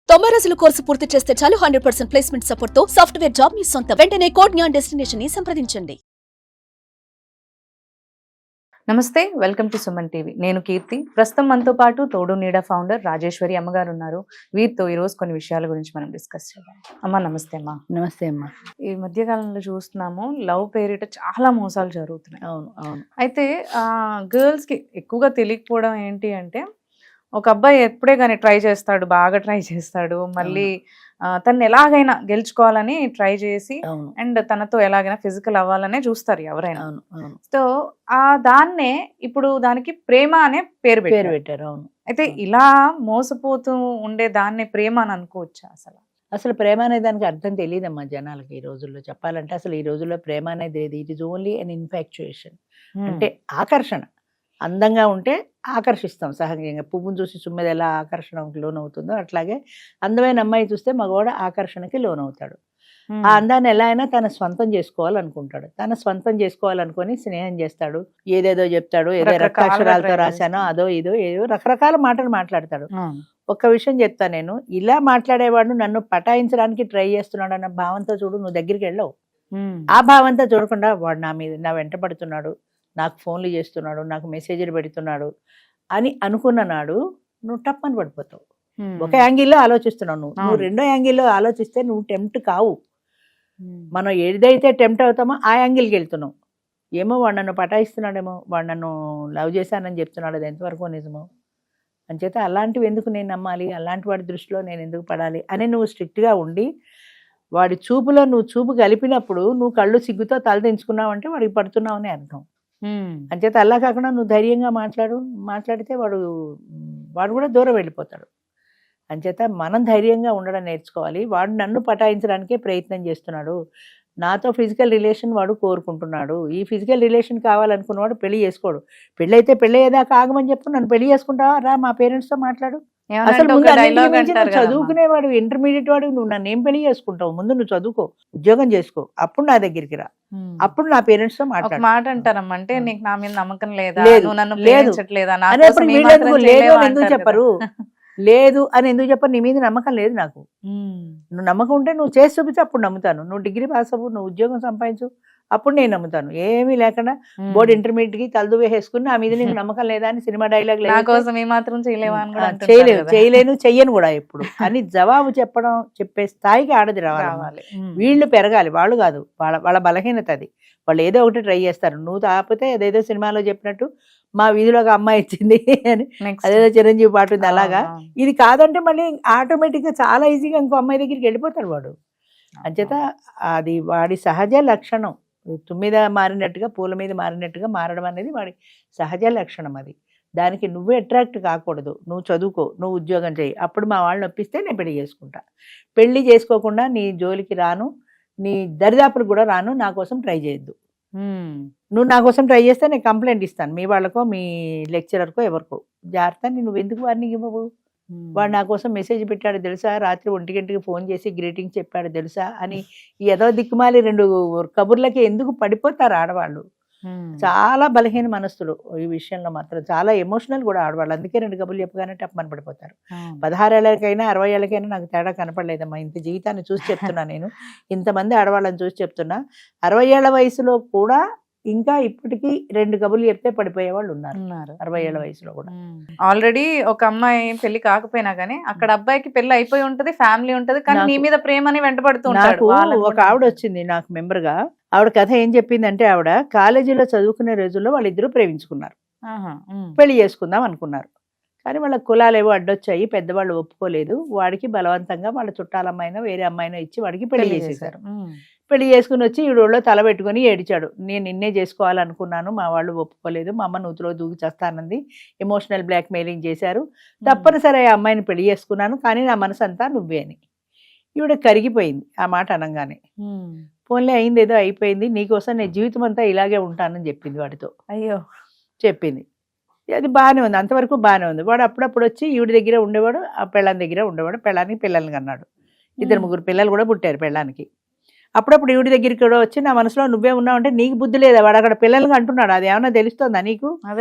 90 రోజుల కోర్సు పూర్తి చేస్తే చాలు 100% ప్లేస్మెంట్ సపోర్ట్ తో సాఫ్ట్వేర్ జాబ్ మీ సొంతం. వెంటనే కోడ్ జ్ఞాన్ డెస్టినేషన్ ని సంప్రదించండి. నమస్తే, వెల్కమ్ టు సుమన్ టీవీ. నేను కీర్తి. ప్రస్తుతం మనతో పాటు తోడు నీడ ఫౌండర్ రాజేశ్వరి అమ్మగారు ఉన్నారు. వీరితో ఈ రోజు కొన్ని విషయాల గురించి మనం డిస్కస్ చేద్దాం. అమ్మ నమస్తే. అమ్మా నమస్తే అమ్మా. ఈ మధ్య కాలంలో చూస్తున్నాము లవ్ పేరిట చాలా మోసాలు జరుగుతున్నాయి. అవును అవును. అయితే గర్ల్స్ కి ఎక్కువగా తెలియకపోవడం ఏంటి అంటే, ఒక అబ్బాయి ఎప్పుడే కానీ ట్రై చేస్తాడు, బాగా ట్రై చేస్తాడు, మళ్ళీ తను ఎలాగైనా గెలుచుకోవాలని ట్రై చేసి అవును అండ్ తనతో ఎలాగైనా ఫిజికల్ అవ్వాలనే చూస్తారు ఎవరైనా. అవును అవును. సో దాన్నే ఇప్పుడు దానికి ప్రేమ అనే పేరు పేరు పెట్టారు. పెట్టారు. అవును. అయితే ఇలా మోసపోతూ ఉండే దాన్నే ప్రేమ అని అనుకోవచ్చా అసలు? అసలు ప్రేమ అనే దానికి అర్థం తెలియదమ్మా జనాలకి ఈ రోజుల్లో. చెప్పాలంటే అసలు ఈ రోజుల్లో ప్రేమ అనేది ఏది, it is only an infatuation. అంటే ఆకర్షణ. అందంగా ఉంటే ఆకర్షిస్తాం సహజంగా. పువ్వును చూసి చుమ్మెది ఎలా ఆకర్షణకు లోనవుతుందో అట్లాగే అందమైన అమ్మాయి చూస్తే మగవాడు ఆకర్షణకి లోనవుతాడు. ఆ అందాన్ని ఎలా అయినా తన స్వంతం చేసుకోవాలనుకుంటాడు. తన స్వంతం చేసుకోవాలనుకొని స్నేహం చేస్తాడు, ఏదేదో చెప్తాడు, ఏదో రక్తాక్షరాలతో రాశానో అదో ఇదో ఏదో రకరకాల మాటలు మాట్లాడతాడు. ఒక్క విషయం చెప్తా నేను, ఇలా మాట్లాడేవాడు నన్ను పటాయించడానికి ట్రై చేస్తున్నాడు అన్న భావంతో చూడు, నువ్వు దగ్గరికి వెళ్ళవు. ఆ భావంతో చూడకుండా వాడు నా వెంట పడుతున్నాడు, నాకు ఫోన్లు చేస్తున్నాడు, నాకు మెసేజ్లు పెడుతున్నాడు అని అనుకున్న నాడు నువ్వు టప్పని పడిపోతావు. ఒక యాంగిల్లో ఆలోచిస్తున్నావు నువ్వు రెండో యాంగిల్లో ఆలోచిస్తే నువ్వు టెంప్ట్ కావు. మనం ఏదైతే టెంప్ట్ అవుతామో ఆ యాంగిల్కి వెళ్తున్నావు. ఏమో వాడు నన్ను పటాయిస్తున్నాడేమో, వాడు నన్ను లవ్ చేశానని చెప్తున్నాడు, అది ఎంతవరకు నిజమో అంచేత అలాంటివి ఎందుకు నేను నమ్మాలి, అలాంటి వాడి దృష్టిలో నేను ఎందుకు పడాలి అని నువ్వు స్ట్రిక్ట్గా ఉండి వాడి చూపులో నువ్వు చూపు కలిపినప్పుడు నువ్వు కళ్ళు సిగ్గుతో తలదించుకున్నావు అంటే వాడికి పడుతున్నావు అని అర్థం. అంచేత అలా కాకుండా నువ్వు ధైర్యంగా మాట్లాడితే వాడు కూడా దూరం వెళ్ళిపోతాడు. అంచేత మనం ధైర్యంగా ఉండడం నేర్చుకోవాలి. వాడు నన్ను పటాయించడానికే ప్రయత్నం చేస్తున్నాడు, నాతో ఫిజికల్ రిలేషన్ వాడు కోరుకుంటున్నాడు. ఈ ఫిజికల్ రిలేషన్ కావాలనుకున్నవాడు పెళ్లి చేసుకోడు. పెళ్ళైతే పెళ్ళయ్యేదాకా ఆగమని చెప్పు, నన్ను పెళ్లి చేసుకుంటావా, రా మా పేరెంట్స్తో మాట్లాడు. అసలు ముందు చదువుకునేవాడు, ఇంటర్మీడియట్ వాడు, నువ్వు నన్ను ఏం పెళ్లి చేసుకుంటావు, ముందు నువ్వు చదువుకో, ఉద్యోగం చేసుకో, అప్పుడు నా దగ్గరికి రా, అప్పుడు నా పేరెంట్స్ తో మాట్లాడు. మాట అంటారమ్మా, అంటే నీకు నా మీద నమ్మకం లేదా, లేదు నన్ను లేదు ప్రేమించట్లేదా, లేదు అని ఎందుకు చెప్పరు, లేదు అని ఎందుకు చెప్పరు, నీ మీద నమ్మకం లేదు నాకు. నువ్వు నమ్మకం ఉంటే నువ్వు చేసి చూపించి అప్పుడు నమ్ముతాను. నువ్వు డిగ్రీ పాస్ అవ్వు, నువ్వు ఉద్యోగం సంపాదించు, అప్పుడు నేను నమ్ముతాను. ఏమీ లేకుండా బోర్డు ఇంటర్మీడియట్ కి తలదు వేసుకుని నా మీద నీకు నమ్మకం లేదా అని సినిమా డైలాగ్ చేయలేను చెయ్యను కూడా ఎప్పుడు అని జవాబు చెప్పే స్థాయికి ఆడది రావాలి. వీళ్ళు పెరగాలి, వాళ్ళు కాదు. వాళ్ళ బలహీనత అది. వాళ్ళు ఏదో ఒకటి ట్రై చేస్తారు. నువ్వు తాపితే అదేదో సినిమాలో చెప్పినట్టు మా వీధిలో ఒక అమ్మాయి ఇచ్చింది అని అదేదో చిరంజీవి పాట ఉంది అలాగా. ఇది కాదంటే మళ్ళీ ఆటోమేటిక్ గా చాలా ఈజీగా ఇంకో అమ్మాయి దగ్గరికి వెళ్ళిపోతాడు వాడు. అంచేత అది వాడి సహజ లక్షణం. తుమ్మిద మారినట్టుగా పూల మీద మారినట్టుగా మారడం అనేది వాడి సహజ లక్షణం. అది దానికి నువ్వు అట్రాక్ట్ కాకూడదు. నువ్వు చదువుకో, నువ్వు ఉద్యోగం చేయి, అప్పుడు మా వాళ్ళని ఒప్పిస్తే నేను పెళ్లి చేసుకుంటా. పెళ్లి చేసుకోకుండా నీ జోలికి రాను, నీ దరిదాపులకు కూడా రాను, నా కోసం ట్రై చేయొద్దు. నువ్వు నా కోసం ట్రై చేస్తే నేను కంప్లైంట్ ఇస్తాను మీ వాళ్ళకో మీ లెక్చరర్కో ఎవరికో. జాగ్రత్త, నువ్వు ఎందుకు వారిని ఇవ్వవు. వాడు నా కోసం మెసేజ్ పెట్టాడు తెలుసా, రాత్రి 1 గంటకి ఫోన్ చేసి గ్రీటింగ్ చెప్పాడు తెలుసా అని ఏదో దిక్కుమాలి 2 కబుర్లకి ఎందుకు పడిపోతారు ఆడవాళ్ళు. చాలా బలహీన మనస్సులు ఈ విషయంలో మాత్రం, చాలా ఎమోషనల్ కూడా ఆడవాళ్ళు. అందుకే 2 కబుర్లు చెప్పగానే టప్పని పడిపోతారు. 16 ఏళ్ళకైనా 60 ఏళ్ళకైనా నాకు తేడా కనపడలేదమ్మా. ఇంత జీవితాన్ని చూసి చెప్తున్నా నేను, ఇంతమంది ఆడవాళ్ళని చూసి చెప్తున్నా. 60 ఏళ్ల వయసులో కూడా ఇంకా ఇప్పటికీ 2 కబుర్లు చెప్తే పడిపోయే వాళ్ళు ఉన్నారు 60 ఏళ్ల వయసులో కూడా. ఆల్రెడీ ఒక అమ్మాయి పెళ్లి కాకపోయినా గానీ అక్కడ అబ్బాయికి పెళ్లి అయిపోయి ఉంటది, ఫ్యామిలీ ఉంటది, కానీ నీ మీద ప్రేమని వెంటబడుతూ ఉంటాడు. ఒక ఆవిడ వచ్చింది నాకు మెంబర్ గా. ఆవిడ కథ ఏం చెప్పిందంటే, ఆవిడ కాలేజీలో చదువుకునే రోజుల్లో వాళ్ళిద్దరూ ప్రేమించుకున్నారు, పెళ్లి చేసుకుందాం అనుకున్నారు. కానీ వాళ్ళ కులాలేవో అడ్డొచ్చాయి, పెద్దవాళ్ళు ఒప్పుకోలేదు. వాడికి బలవంతంగా వాళ్ళ చుట్టాలమ్మాయినో వేరే అమ్మాయినో ఇచ్చి వాడికి పెళ్లి చేసేసారు. పెళ్లి చేసుకుని వచ్చి ఈడోళ్ళో తల పెట్టుకుని ఏడిచాడు, నేను నిన్నే చేసుకోవాలనుకున్నాను, మా వాళ్ళు ఒప్పుకోలేదు, మా అమ్మ నూతులో దూకి చేస్తానంది, ఎమోషనల్ బ్లాక్ మెయిలింగ్ చేశారు, తప్పనిసరి ఆ అమ్మాయిని పెళ్లి చేసుకున్నాను, కానీ నా మనసు అంతా నువ్వే అని. ఈవిడ కరిగిపోయింది ఆ మాట అనగానే. పోన్లే, అయింది ఏదో అయిపోయింది, నీకోసం నేను జీవితం అంతా ఇలాగే ఉంటానని చెప్పింది వాడితో. అయ్యో చెప్పింది. అది బాగానే ఉంది, అంతవరకు బాగానే ఉంది. వాడు అప్పుడప్పుడు వచ్చి ఈవిడ దగ్గర ఉండేవాడు, ఆ పెళ్ళాని దగ్గర ఉండేవాడు. పెళ్ళానికి పిల్లల్ని కన్నాడు, 2-3 పిల్లలు కూడా పుట్టారు పెళ్ళానికి. అప్పుడప్పుడు ఈవిడ దగ్గరికి కూడా వచ్చి నా మనసులో నువ్వే ఉన్నావు అంటే, నీకు బుద్ధి లేదా, వాడు అక్కడ పిల్లల్ని అంటున్నాడు, అది ఏమన్నా తెలుస్తుందా నీకు?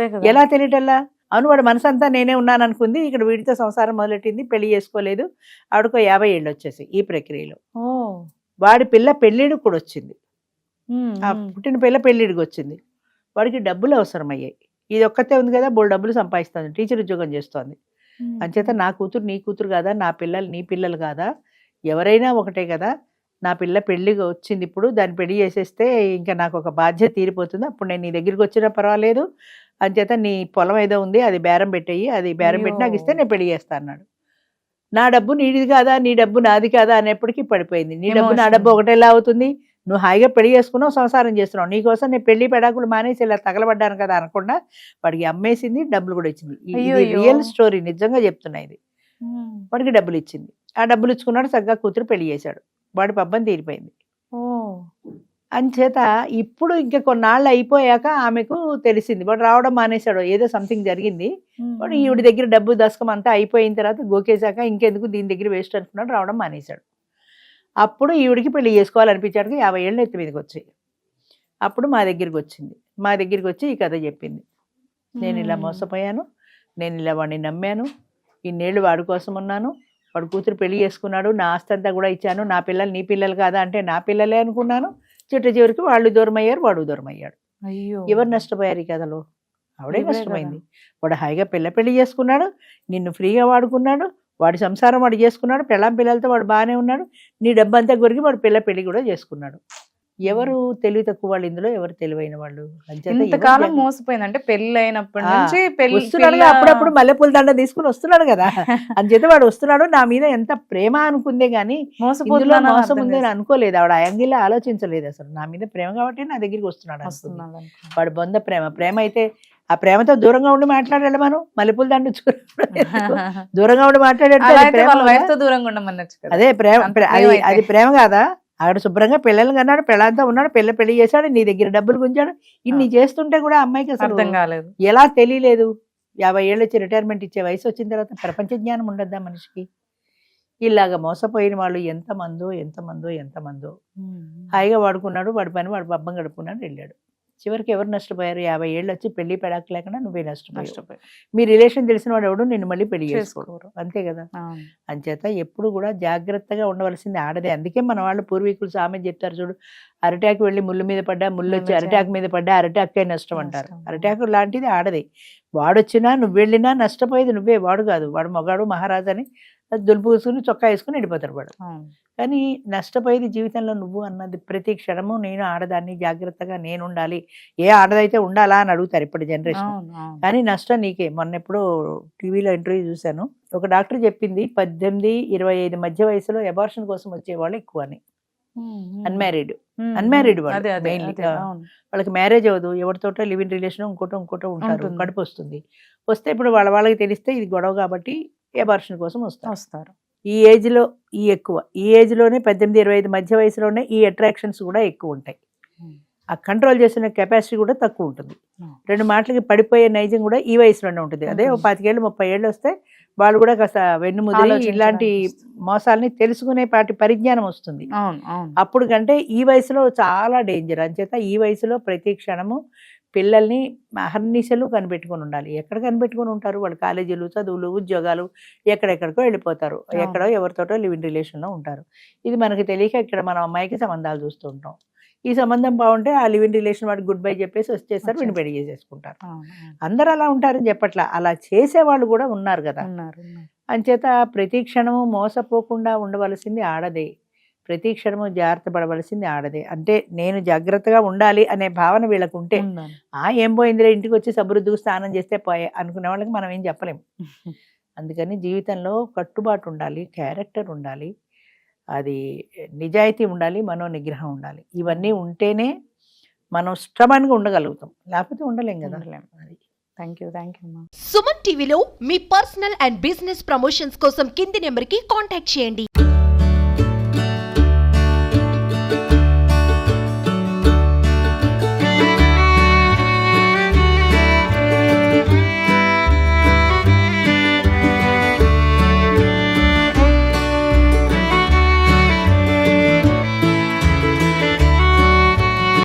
ఎలా తెలియటల్లా? అవును వాడు మనసంతా నేనే ఉన్నాను అనుకుంది, ఇక్కడ వీడితో సంసారం మొదలెట్టింది, పెళ్లి చేసుకోలేదు, ఆవిడకో 50 ఏళ్ళు వచ్చేసి ఈ ప్రక్రియలో. ఓ వాడి పిల్ల పెళ్ళిడికి కూడా వచ్చింది, ఆ పుట్టిన పిల్ల పెళ్ళిడికి వచ్చింది. వాడికి డబ్బులు అవసరమయ్యాయి, ఇది ఒక్కతే ఉంది కదా, బోల్ డబ్బులు సంపాదిస్తుంది, టీచర్ ఉద్యోగం చేస్తోంది. అంచేత నా కూతురు నీ కూతురు కాదా, నా పిల్లలు నీ పిల్లలు కాదా, ఎవరైనా ఒకటే కదా, నా పిల్ల పెళ్ళికి వచ్చింది, ఇప్పుడు దాన్ని పెళ్లి చేసేస్తే ఇంకా నాకు ఒక బాధ్యత తీరిపోతుంది, అప్పుడు నేను నీ దగ్గరికి వచ్చినా పర్వాలేదు, అంచేత నీ పొలం ఏదో ఉంది అది బేరం పెట్టేయి, అది బేరం పెట్టి నాకు ఇస్తే నేను పెళ్లి చేస్తా అన్నాడు. నా డబ్బు నీది కాదా, నీ డబ్బు నాది కాదా అనేప్పటికీ పడిపోయింది. నీ డబ్బు నా డబ్బు ఒకటేలా అవుతుంది, నువ్వు హాయిగా పెళ్లి చేసుకున్నావు, సంసారం చేస్తున్నావు, నీకోసం నేను పెళ్లి పెడాకులు మానేసి ఇలా తగలబడ్డాను కదా అనకుండా వాడికి అమ్మేసింది, డబ్బులు కూడా ఇచ్చింది. ఇది రియల్ స్టోరీ, నిజంగా చెప్తున్నా ఇది. వాడికి డబ్బులు ఇచ్చింది, ఆ డబ్బులు ఇచ్చుకున్నాడు, చక్కగా కూతురు పెళ్లి చేశాడు, వాడి పబ్బం తీరిపోయింది. అంచేత ఇప్పుడు ఇంకా కొన్నాళ్ళు అయిపోయాక ఆమెకు తెలిసింది, వాడు రావడం మానేశాడు, ఏదో సంథింగ్ జరిగింది, వాడు ఈవిడ దగ్గర డబ్బు దశకం అంతా అయిపోయిన తర్వాత గోకేశాక ఇంకెందుకు దీని దగ్గర వేస్ట్ అనుకున్నాడు, రావడం మానేశాడు. అప్పుడు ఈవిడికి పెళ్లి చేసుకోవాలనిపించాడు, 50 ఏళ్ళు ఎత్తి మీదకి వచ్చాయి. అప్పుడు మా దగ్గరికి వచ్చింది, మా దగ్గరికి వచ్చి ఈ కథ చెప్పింది. నేను ఇలా మోసపోయాను, నేను ఇలా వాడిని నమ్మాను, ఇన్నేళ్ళు వాడి కోసం ఉన్నాను, వాడు కూతురు పెళ్లి చేసుకున్నాడు, నా ఆస్తి అంతా కూడా ఇచ్చాను, నా పిల్లలు నీ పిల్లలు కాదా అంటే నా పిల్లలే అనుకున్నాను, చివరికి వాళ్ళు దూరం అయ్యారు, వాడు దూరం అయ్యాడు. అయ్యో ఎవరు నష్టపోయారు ఈ కథలో? ఆవిడే నష్టపోయింది. వాడు హాయిగా పెళ్లి చేసుకున్నాడు, నిన్ను ఫ్రీగా వాడుకున్నాడు, వాడి సంసారం వాడు చేసుకున్నాడు, పిల్లలతో వాడు బాగానే ఉన్నాడు, నీ డబ్బంతా కొరికి వాడు పెళ్లి కూడా చేసుకున్నాడు. ఎవరు తెలివి తక్కువ వాళ్ళు ఇందులో, ఎవరు తెలివైన వాళ్ళు? ఇంతకాలం మోసపోయింది అంటే పెళ్లి అయినప్పటి నుంచి వస్తున్నాడు, అప్పుడప్పుడు మల్లెపూల దండ తీసుకుని వస్తున్నాడు కదా, అంచేత వాడు వస్తున్నాడు, నా మీద ఎంత ప్రేమ అనుకుందే గానీ మోసం ఉందని అనుకోలేదు ఆవిడ. ఆ యాంగిల్లో ఆలోచించలేదు అసలు, నా మీద ప్రేమ కాబట్టి నా దగ్గరికి వస్తున్నాడు. వాడు బొంద ప్రేమ అయితే ఆ ప్రేమతో దూరంగా ఉండి మాట్లాడాలి, మనం మల్లెపూల దండ దూరంగా ఉండి మాట్లాడాడు, అదే ప్రేమ, అది ప్రేమ కాదా? ఆవిడ శుభ్రంగా పిల్లలు కన్నాడు, పిల్లలతో ఉన్నాడు, పెళ్లి చేశాడు, నీ దగ్గర డబ్బులు గుంజాడు, ఇన్ని చేస్తుంటే కూడా అమ్మాయికి అసలు అర్థం కాలేదు, ఎలా తెలియలేదు? 50 ఏళ్ళు వచ్చి రిటైర్మెంట్ ఇచ్చే వయసు వచ్చిన తర్వాత ప్రపంచ జ్ఞానం ఉండద్దా మనిషికి? ఇలాగ మోసపోయిన వాళ్ళు ఎంతమందో. హాయిగా వాడుకున్నాడు, వాడి పని వాడు పబ్బం గడుపుకున్నాడు, వెళ్ళాడు. చివరికి ఎవరు నష్టపోయారు? 50 ఏళ్ళు వచ్చి పెళ్లి పెడాకు లేకుండా నువ్వే నష్టపోయావు. మీ రిలేషన్ తెలిసిన వాడు ఎవడు నిన్ను మళ్ళీ పెళ్లి చేసుకోరు, అంతే కదా. అంచేత ఎప్పుడు కూడా జాగ్రత్తగా ఉండవలసింది ఆడదే. అందుకే మన వాళ్ళు పూర్వీకులు సామెత చెప్తారు చూడు, అరిటాకు వెళ్ళి ముళ్ళు మీద పడ్డా, ముళ్ళు వచ్చి అరిటాకు మీద పడ్డా, అరిటాకే నష్టం అంటారు. అరిటాకు లాంటిది ఆడదే. వాడొచ్చినా నువ్వు వెళ్ళినా నష్టపోయేది నువ్వే, వాడు కాదు. వాడు మగాడు మహారాజు అని దులుపు పూసుకుని చొక్కా వేసుకుని వెళ్ళిపోతాడు వాడు. కానీ నష్టపోయేది జీవితంలో నువ్వు అన్నది. ప్రతి క్షణము నేను ఆడదాన్ని, జాగ్రత్తగా నేను ఉండాలి, ఏ ఆడదైతే ఉండాలా అని అడుగుతారు ఇప్పుడు జనరేషన్. కానీ నష్టం నీకే. మొన్న ఎప్పుడో టీవీలో ఇంటర్వ్యూ చూశాను, ఒక డాక్టర్ చెప్పింది 18-25 మధ్య వయసులో అబార్షన్ కోసం వచ్చేవాళ్ళు ఎక్కువ అని. అన్మ్యారీడ్ వాళ్ళు మెయిన్లీ, వాళ్ళకి మ్యారేజ్ అవ్వదు, ఎవరితోటో లివ్ ఇన్ రిలేషన్ ఇంకోటో ఉంటారు, కడుపు వస్తుంది. వస్తే ఇప్పుడు వాళ్ళకి తెలిస్తే ఇది గొడవ కాబట్టి అబార్షన్ కోసం వస్తారు. ఈ ఏజ్ లో ఈ ఏజ్ లోనే 18-25 మధ్య వయసులోనే ఈ అట్రాక్షన్స్ కూడా ఎక్కువ ఉంటాయి. ఆ కంట్రోల్ చేసిన కెపాసిటీ కూడా తక్కువ ఉంటుంది. 2 మాటలకి పడిపోయే నైజం కూడా ఈ వయసులోనే ఉంటుంది. అదే 25 ఏళ్ళు 30 ఏళ్ళు వస్తే వాళ్ళు కూడా కాస్త వెన్నుముద్రి ఇలాంటి మోసాలని తెలుసుకునే పరిజ్ఞానం వస్తుంది. అప్పుడు కంటే ఈ వయసులో చాలా డేంజర్. అంచేత ఈ వయసులో ప్రతి క్షణము పిల్లల్ని అహర్నిశలు కనిపెట్టుకుని ఉండాలి. ఎక్కడ కనిపెట్టుకుని ఉంటారు? వాళ్ళు కాలేజీలు, చదువులు, ఉద్యోగాలు, ఎక్కడెక్కడికో వెళ్ళిపోతారు, ఎక్కడో ఎవరితోటో లివ్ ఇన్ రిలేషన్లో ఉంటారు. ఇది మనకి తెలియక ఇక్కడ మనం అమ్మాయికి సంబంధాలు చూస్తూ ఉంటాం. ఈ సంబంధం బాగుంటే ఆ లివ్ ఇన్ రిలేషన్ వాడికి గుడ్ బై చెప్పేసి వచ్చేస్తారు, వీడిని పెళ్లి చేసేసుకుంటారు. అందరూ అలా ఉంటారని చెప్పట్లా, అలా చేసేవాళ్ళు కూడా ఉన్నారు కదా. అంచేత ప్రతి క్షణము మోసపోకుండా ఉండవలసింది ఆడదే, ప్రతి క్షణము జాగ్రత్త పడవలసింది ఆడదే. అంటే నేను జాగ్రత్తగా ఉండాలి అనే భావన వీళ్ళకు ఉంటే, ఏం పోయిందిలే ఇంటికి వచ్చి సబృద్దుకు స్నానం చేస్తే పోయే అనుకునే వాళ్ళకి మనం ఏం చెప్పలేము. అందుకని జీవితంలో కట్టుబాటు ఉండాలి, క్యారెక్టర్ ఉండాలి, అది నిజాయితీ ఉండాలి, మనోనిగ్రహం ఉండాలి. ఇవన్నీ ఉంటేనే మనం స్ట్రాంగ్గా ఉండగలుగుతాం, లేకపోతే ఉండలేం కదా. థ్యాంక్ యూ అమ్మా. సుమన్ టీవీలో మీ పర్సనల్ అండ్ బిజినెస్ ప్రమోషన్స్ కోసం కింది నెంబర్కి కాంటాక్ట్ చేయండి.